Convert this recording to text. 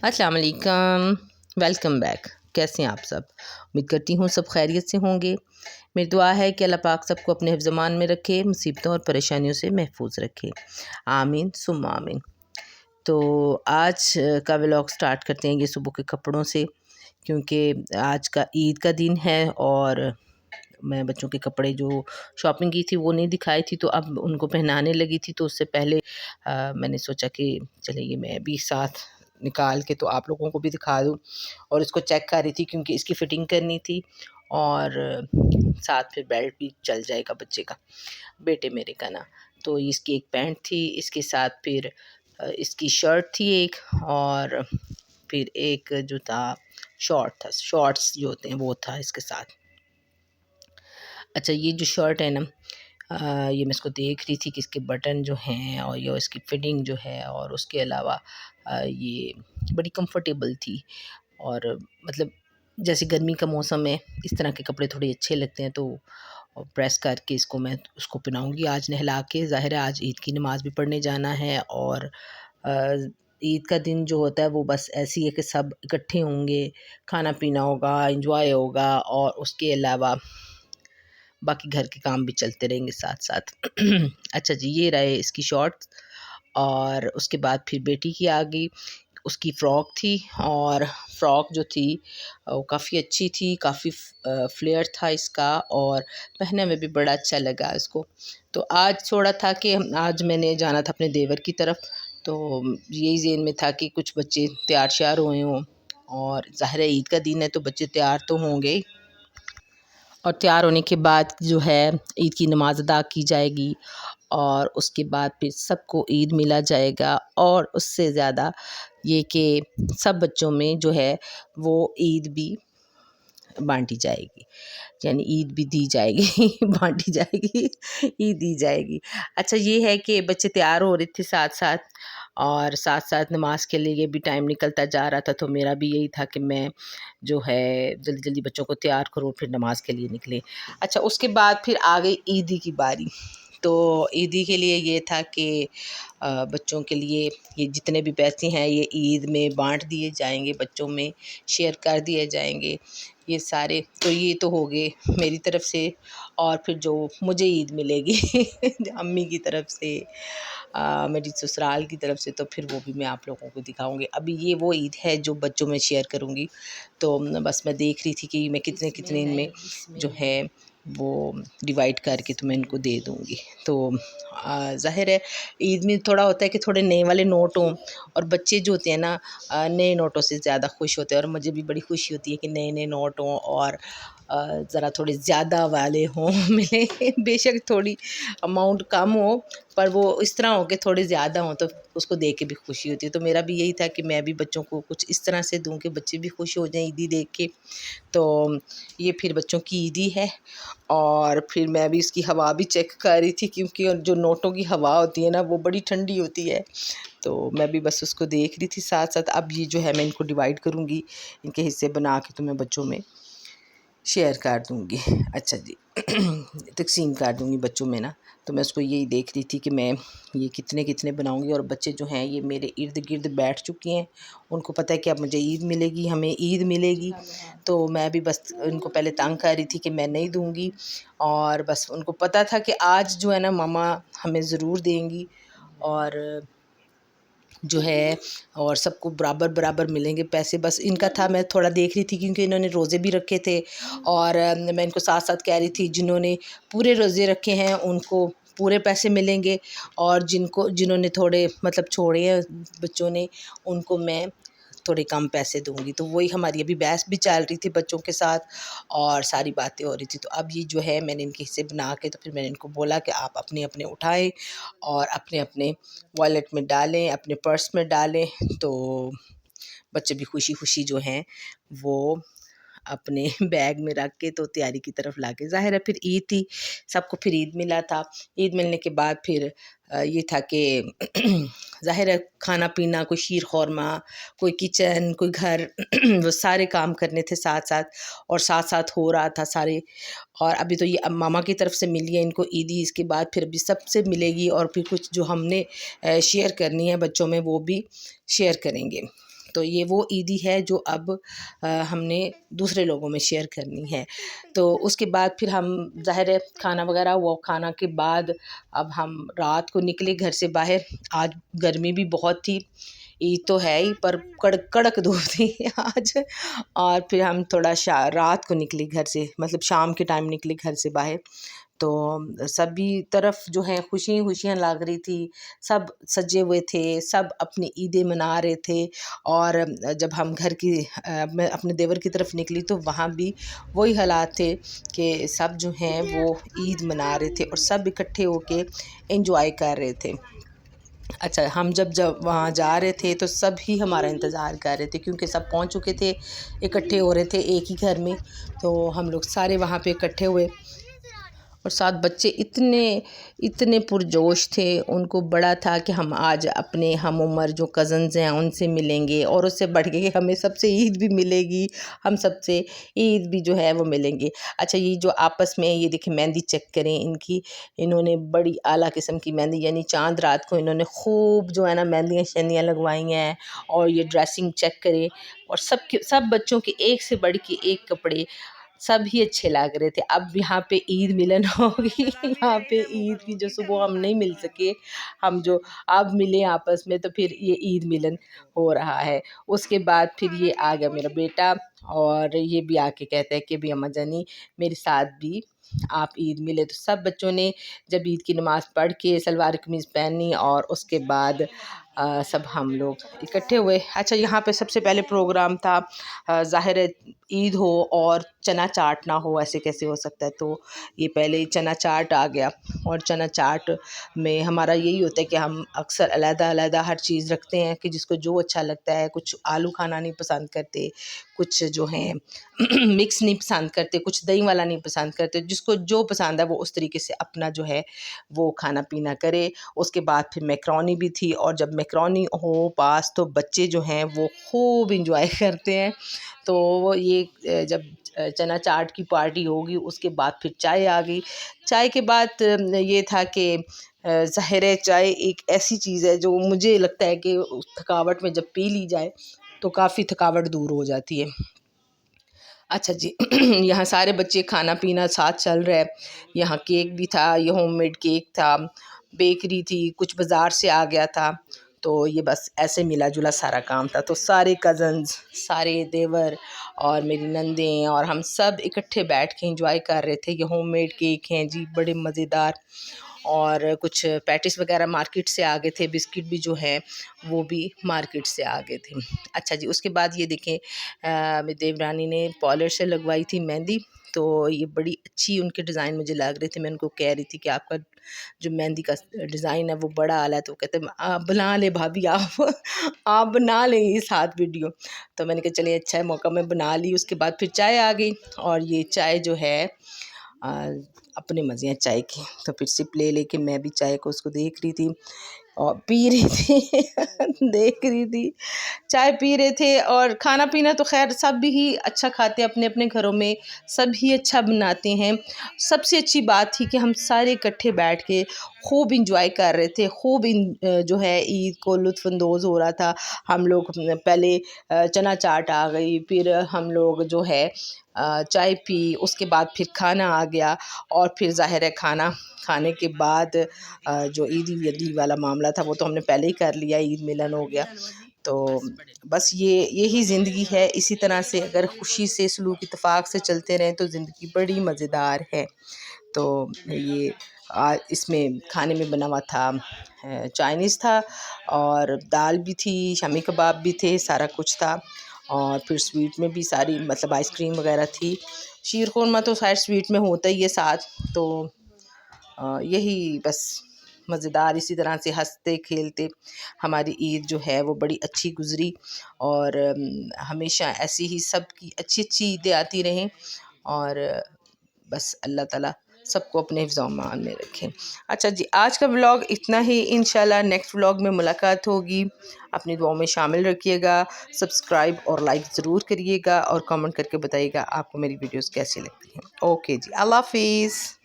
अस्सलाम वालेकुम, welcome back. कैसे हैं आप सब? उम्मीद करती हूँ सब खैरियत से होंगे। मेरी दुआ है कि अल्लाह पाक सबको अपने हिफ्ज़-ए-मान में रखे, मुसीबतों और परेशानियों से महफूज रखे। आमीन सुम्मा आमीन। तो आज का व्लॉग स्टार्ट करते हैं ये सुबह के कपड़ों से, क्योंकि आज का ईद का दिन है और मैं बच्चों के कपड़े जो शॉपिंग की थी वो नहीं दिखाई थी, तो अब उनको पहनाने लगी थी। तो उससे पहले मैंने सोचा कि चलिए मैं भी साथ निकाल के तो आप लोगों को भी दिखा दूँ, और इसको चेक कर रही थी क्योंकि इसकी फ़िटिंग करनी थी, और साथ फिर बेल्ट भी चल जाएगा बच्चे का, बेटे मेरे का ना। तो इसकी एक पैंट थी, इसके साथ फिर इसकी शर्ट थी एक, और फिर एक जो था शॉर्ट्स जो होते हैं वो था इसके साथ। अच्छा, ये जो शर्ट है ना, ये मैं इसको देख रही थी कि इसके बटन जो हैं और ये इसकी फिटिंग जो है, और उसके अलावा ये बड़ी कंफर्टेबल थी। और मतलब जैसे गर्मी का मौसम है, इस तरह के कपड़े थोड़े अच्छे लगते हैं, तो प्रेस करके इसको मैं उसको पहनाऊँगी आज नहला के। ज़ाहिर है आज ईद की नमाज़ भी पढ़ने जाना है, और ईद का दिन जो होता है वो बस ऐसी है कि सब इकट्ठे होंगे, खाना पीना होगा, एंजॉय होगा, और उसके अलावा बाकी घर के काम भी चलते रहेंगे साथ साथ। अच्छा जी, ये रहे इसकी शॉर्ट्स, और उसके बाद फिर बेटी की आ गई, उसकी फ़्रॉक थी, और फ़्रॉक जो थी वो काफ़ी अच्छी थी, काफ़ी फ्लेयर था इसका, और पहनने में भी बड़ा अच्छा लगा इसको। तो आज थोड़ा था कि आज मैंने जाना था अपने देवर की तरफ, तो यही ज़हन में था कि कुछ बच्चे तैयार श्यार हुए हों, और ज़ाहिर है ईद का दिन है तो बच्चे तैयार तो होंगे ही। और तैयार होने के बाद जो है ईद की नमाज़ अदा की जाएगी, और उसके बाद फिर सबको ईद मिला जाएगा, और उससे ज़्यादा ये कि सब बच्चों में जो है वो ईद भी बाँटी जाएगी, यानी ईद भी दी जाएगी बाँटी जाएगी, ईद दी जाएगी। अच्छा, ये है कि बच्चे तैयार हो रहे थे साथ-साथ, और साथ-साथ नमाज़ के लिए भी टाइम निकलता जा रहा था, तो मेरा भी यही था कि मैं जो है जल्दी-जल्दी बच्चों को तैयार करूँ, फिर नमाज़ के लिए निकले। अच्छा, उसके बाद फिर आ गई ईदी की बारी। तो ईदी के लिए ये था कि बच्चों के लिए ये जितने भी पैसे हैं ये ईद में बाँट दिए जाएँगे, बच्चों में शेयर कर दिए जाएँगे ये सारे। तो ये तो हो गए मेरी तरफ से, और फिर जो मुझे ईद मिलेगी अम्मी की तरफ से, मेरी ससुराल की तरफ से, तो फिर वो भी मैं आप लोगों को दिखाऊँगी। अभी ये वो ईद है जो बच्चों में शेयर करूँगी। तो बस मैं देख रही थी कि मैं कितने इनमें जो है वो डिवाइड करके तो मैं इनको दे दूँगी। तो ज़ाहिर है ईद में थोड़ा होता है कि थोड़े नए वाले नोट हों, और बच्चे जो होते हैं ना नए नोटों से ज़्यादा खुश होते हैं, और मुझे भी बड़ी खुशी होती है कि नए-नए नोट हों, और ज़रा थोड़े ज़्यादा वाले हों मिले, बेशक थोड़ी अमाउंट कम हो, पर वो इस तरह हो कि थोड़े ज़्यादा हों, तो उसको देख के भी खुशी होती है। तो मेरा भी यही था कि मैं भी बच्चों को कुछ इस तरह से दूँ कि बच्चे भी खुश हो जाएँ ईदी देख के। तो ये फिर बच्चों की ईदी है, और फिर मैं भी इसकी हवा भी चेक कर रही थी, क्योंकि जो नोटों की हवा होती है ना वो बड़ी ठंडी होती है। तो मैं भी बस उसको देख रही थी साथ-साथ। अब ये जो है मैं इनको डिवाइड करूँगी, इनके हिस्से बना के तो मैं बच्चों में शेयर कर दूँगी। अच्छा जी, तक़सीम कर दूँगी बच्चों में ना। तो मैं उसको यही देख रही थी कि मैं ये कितने-कितने बनाऊँगी, और बच्चे जो हैं ये मेरे इर्द-गिर्द बैठ चुके हैं। उनको पता है कि अब मुझे ईद मिलेगी, हमें ईद मिलेगी। तो मैं भी बस उनको पहले तंग कर रही थी कि मैं नहीं दूँगी, और बस उनको पता था कि आज जो है ना मम्मा हमें ज़रूर देंगी, और जो है और सबको बराबर-बराबर मिलेंगे पैसे। बस इनका था, मैं थोड़ा देख रही थी क्योंकि इन्होंने रोज़े भी रखे थे, और मैं इनको साथ-साथ कह रही थी जिन्होंने पूरे रोज़े रखे हैं उनको पूरे पैसे मिलेंगे, और जिन्होंने थोड़े मतलब छोड़े हैं बच्चों ने, उनको मैं थोड़े कम पैसे दूँगी। तो वही हमारी अभी बहस भी चल रही थी बच्चों के साथ, और सारी बातें हो रही थी। तो अब ये जो है मैंने इनके हिस्से बना के, तो फिर मैंने इनको बोला कि आप अपने-अपने उठाएँ और अपने-अपने वॉलेट में डालें, अपने पर्स में डालें। तो बच्चे भी खुशी-खुशी जो हैं वो अपने बैग में रख के तो तैयारी की तरफ लागे। ज़ाहिर है फिर ईद थी, सबको फिर ईद मिला था। ईद मिलने के बाद फिर ये था कि ज़ाहिर है खाना-पीना, कोई शीर ख़ुरमा, कोई किचन, कोई घर वो सारे काम करने थे साथ-साथ, और साथ-साथ हो रहा था सारे। और अभी तो ये अब मामा की तरफ से मिली है इनको ईदी, इसके बाद फिर अभी सबसे मिलेगी, और फिर कुछ जो हमने शेयर करनी है बच्चों में वो भी शेयर करेंगे। तो ये वो ईदी है जो अब हमने दूसरे लोगों में शेयर करनी है। तो उसके बाद फिर हम ज़ाहिर है खाना वगैरह, वो खाना के बाद अब हम रात को निकले घर से बाहर। आज गर्मी भी बहुत थी, ईद तो है ही पर कड़क कड़क धूप थी आज। और फिर हम थोड़ा रात को निकले घर से, मतलब शाम के टाइम निकले घर से बाहर। तो सभी तरफ जो है खुशियाँ खुशियाँ लग रही थी, सब सजे हुए थे, सब अपनी ईदें मना रहे थे। और जब हम घर की मैं अपने देवर की तरफ निकली तो वहाँ भी वही हालात थे कि सब जो हैं वो ईद मना रहे थे और सब इकट्ठे होके एंजॉय कर रहे थे। अच्छा, हम जब वहाँ जा रहे थे तो सब ही हमारा इंतज़ार कर रहे थे, क्योंकि सब पहुँच चुके थे, इकट्ठे हो रहे थे एक ही घर में। तो हम लोग सारे वहाँ पे इकट्ठे हुए और साथ बच्चे इतने इतने पुरजोश थे, उनको बड़ा था कि हम आज अपने हम उम्र जो कज़न्स हैं उनसे मिलेंगे, और उससे बढ़ के हमें सबसे ईद भी मिलेगी, हम सबसे ईद भी जो है वो मिलेंगे। अच्छा, ये जो आपस में ये देखिए मेहंदी चेक करें इनकी, इन्होंने बड़ी आला किस्म की मेहंदी, यानी चाँद रात को इन्होंने खूब जो है ना मेहंदियाँ शहंदियाँ लगवाई हैं। और ये ड्रेसिंग चेक करें, और सब बच्चों के एक से बढ़ के एक कपड़े, सब ही अच्छे लग रहे थे। अब यहाँ पे ईद मिलन होगी यहाँ पे ईद की जो सुबह हम नहीं मिल सके, हम जो अब मिले आपस में, तो फिर ये ईद मिलन हो रहा है। उसके बाद फिर ये आ गया मेरा बेटा, और ये भी आके कहता है कि भी अम्मा जानी मेरे साथ भी आप ईद मिले। तो सब बच्चों ने जब ईद की नमाज़ पढ़ के सलवार कमीज़ पहनी, और उसके बाद सब हम लोग इकट्ठे हुए। अच्छा, यहाँ पे सबसे पहले प्रोग्राम था, ज़ाहिर है ईद हो और चना चाट ना हो, ऐसे कैसे हो सकता है। तो ये पहले चना चाट आ गया, और चना चाट में हमारा यही होता है कि हम अक्सर अलग-अलग हर चीज़ रखते हैं कि जिसको जो अच्छा लगता है। कुछ आलू खाना नहीं पसंद करते, कुछ जो हैं मिक्स नहीं पसंद करते, कुछ दही वाला नहीं पसंद करते। जिसको जो पसंद है वो उस तरीके से अपना जो है वो खाना पीना करे। उसके बाद फिर मैकरोनी भी थी, और जब मैकरोनी हो पास तो बच्चे जो हैं वो खूब इंजॉय करते हैं। तो वो ये जब चना चाट की पार्टी होगी, उसके बाद फिर चाय आ गई। चाय के बाद ये था कि ज़ाहिर है चाय एक ऐसी चीज़ है जो मुझे लगता है कि थकावट में जब पी ली जाए तो काफ़ी थकावट दूर हो जाती है। अच्छा जी यहाँ सारे बच्चे खाना पीना साथ चल रहा है। यहाँ केक भी था, ये होममेड केक था, बेकरी थी, कुछ बाज़ार से आ गया था। तो ये बस ऐसे मिला जुला सारा काम था। तो सारे कज़न्स, सारे देवर और मेरी नंदें और हम सब इकट्ठे बैठ के एंजॉय कर रहे थे। ये होममेड केक हैं जी, बड़े मज़ेदार। और कुछ पैटिस वगैरह मार्केट से आ गए थे, बिस्किट भी जो है वो भी मार्केट से आ गए थे। अच्छा जी, उसके बाद ये देखें मेरी देवरानी ने पॉलर से लगवाई थी मेहंदी। तो ये बड़ी अच्छी उनके डिज़ाइन मुझे लग रहे थे। मैं उनको कह रही थी कि आपका जो मेहंदी का डिज़ाइन है वो बड़ा आला है। तो वो कहते आप बना ले भाभी, आप आप बना लें ये साथ वीडियो। तो मैंने कहा चलिए अच्छा है, मौका मैं बना ली। उसके बाद फिर चाय आ गई, और ये चाय जो है अपने मज़े हैं चाय के। तो फिर सिप ले लेके मैं भी चाय को उसको देख रही थी और पी रही थी देख रही थी, चाय पी रहे थे। और खाना पीना तो खैर सब ही अच्छा खाते हैं अपने अपने घरों में, सब ही अच्छा बनाते हैं। सबसे अच्छी बात थी कि हम सारे इकट्ठे बैठ के खूब इंजॉय कर रहे थे, खूब जो है ईद को लुत्फ़अंदोज़ हो रहा था। हम लोग पहले चना चाट आ गई, फिर हम लोग जो है चाय पी, उसके बाद फिर खाना आ गया। और फिर ज़ाहिर है खाना खाने के बाद जो ईदी वीदी वाला मामला था वो तो हमने पहले ही कर लिया, ईद मिलन हो गया। तो बस यही ज़िंदगी है। इसी तरह से अगर खुशी से सलूक इत्तेफाक से चलते रहें तो ज़िंदगी बड़ी मज़ेदार है। तो ये इसमें खाने में बना हुआ था, चाइनीज़ था, और दाल भी थी, शामी कबाब भी थे, सारा कुछ था। और फिर स्वीट में भी सारी मतलब आइसक्रीम वगैरह थी। शीर खुरमा तो खैर स्वीट में होता ही है साथ। तो यही बस मज़ेदार इसी तरह से हंसते खेलते हमारी ईद जो है वो बड़ी अच्छी गुज़री। और हमेशा ऐसी ही सब की अच्छी अच्छी ईदें आती रहें। और बस अल्लाह ताला सबको अपने हिफ्ज़-ओ-अमान में रखें। अच्छा जी, आज का व्लॉग इतना ही। इंशाल्लाह नेक्स्ट व्लॉग में मुलाकात होगी। अपनी दुआओं में शामिल रखिएगा। सब्सक्राइब और लाइक ज़रूर करिएगा, और कमेंट करके बताइएगा आपको मेरी वीडियोस कैसी लगती हैं। ओके जी, अल्लाह हाफ़िज़।